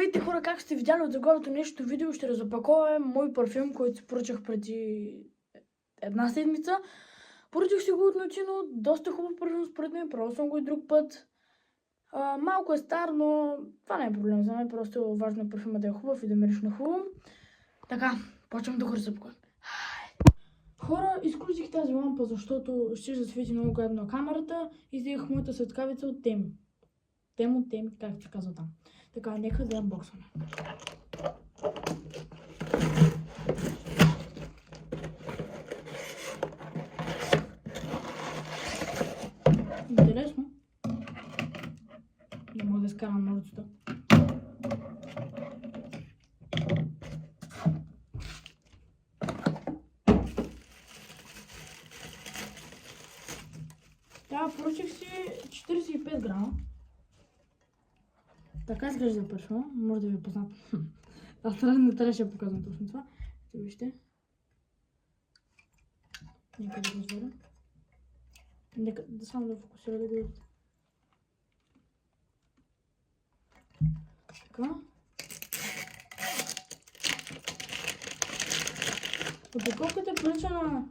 видите, хора, как сте видяли от заглавието нещо видео, ще разопаковаме мой парфюм, който си поръчах преди една седмица. Поръчах си го от Нотино, доста хубав парфюм според мен, пробвал съм го и друг път. Малко е стар, но това не е проблем за мен, просто важно е парфюма да е хубав и да мириш на хубаво. Така, почвам да го разопакувам. Хора, изключих тази лампа, защото ще засвети много гадно на камерата и взех моята светкавица от Тем. Тем, как се казва там. Така, нека да анбоксваме. Интересно. Не мога да изкарам ножицата. Да, поръчах си 45 грама. Така изглежда парфюма, може да ви е познат. Аз не трябваше да показвам точно това. Вижте. Нека да го изваря. Нека да само да фокусира да го видите. Така. Опаковката е поръчана,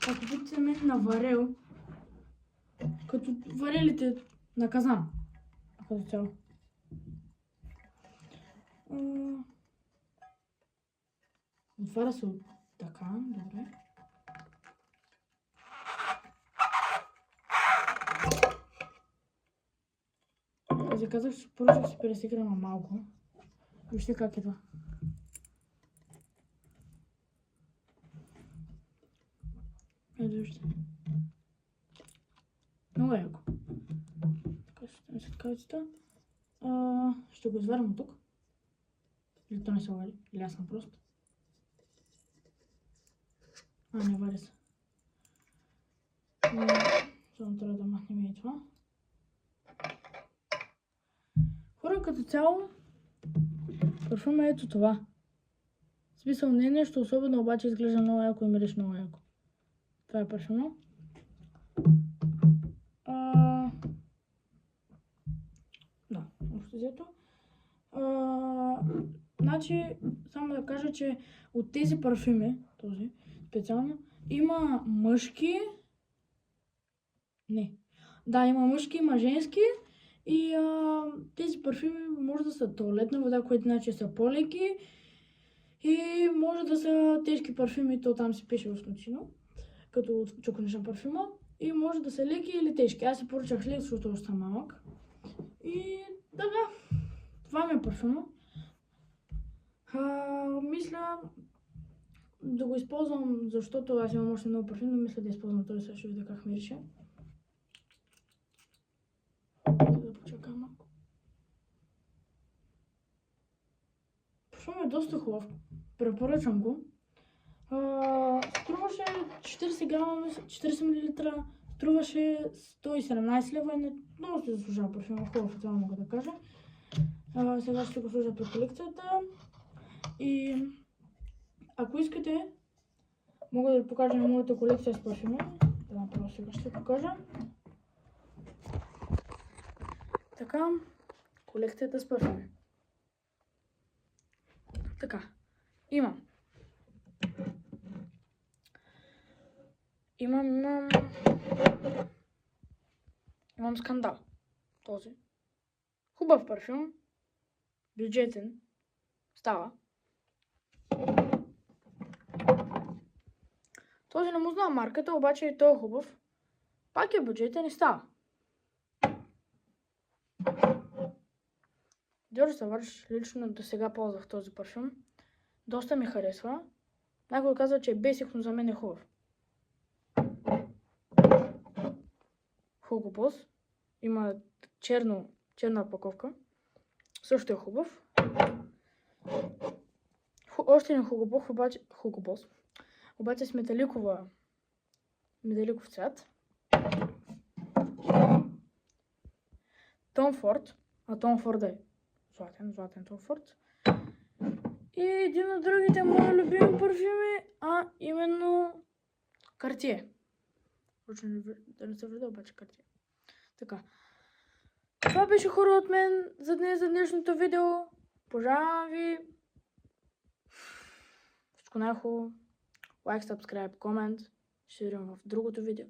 ако питате мен, на варел. Като варелите на казан. Като цяло. Отваря се от така, добре. Аз казах, че поръчах си 50 грама малко. Вижте как е това. Ето вижте. Много е яко. Така ще стане светкавицата. Ще го изварям от тук. Или то не се вари, или аз съм прост. Не вари се. Само трябва да махнем и това. Хора, като цяло, парфюм е ето това. В смисъл не е нещо особено, обаче изглежда много яко и мириш много яко. Това е парфюма. Да, общо взето. Значи, само да кажа, че от тези парфюми, този специално, има мъжки. Не. Да, има мъжки, има женски. И тези парфюми може да са туалетна вода, които значи са по-леки. И може да са тежки парфюми, то там се пише в Нотино, като чукнеш на парфюма. И може да са леки или тежки. Аз си поръчах лек, защото още съм малък. И така, това ми е парфюма. Мисля да го използвам, защото аз имам още много парфюм, но мисля да използвам този, сега ще видя как мирише. Да почакам малко. Парфюм е доста хубав. Препоръчвам го. Струваше 40 грама, 40 мл, струваше 117 лева и много се заслужава парфюма. Хубав, това мога да кажа. Сега ще го сложа при колекцията. И ако искате, мога да ви покажа на моята колекция с парфюми. Да, направо сега ще покажа. Така, колекцията с парфюми. Така, имам Скандал. Този. Хубав парфюм. Бюджетен. Става. Този не му знам марката, обаче и той е хубав. Пак е бюджетен и става. Dior Sauvage лично до сега ползвах този парфюм. Доста ми харесва. Някой казва, че е бесик, но за мен е хубав. Hugo Boss. Има черна опаковка. Също е хубав. Още един Hugo Boss. Обаче с металиков цвят. Tom Ford. Tom Ford е златен Tom Ford. И един от другите мои любими парфюми, именно Cartier. Да не се вреда, обаче Cartier. Така. Това беше, хора, от мен за днешното видео. Пожелавам ви всичко най-хубаво. Лайк, subscribe, комент. Ще видим в другото видео.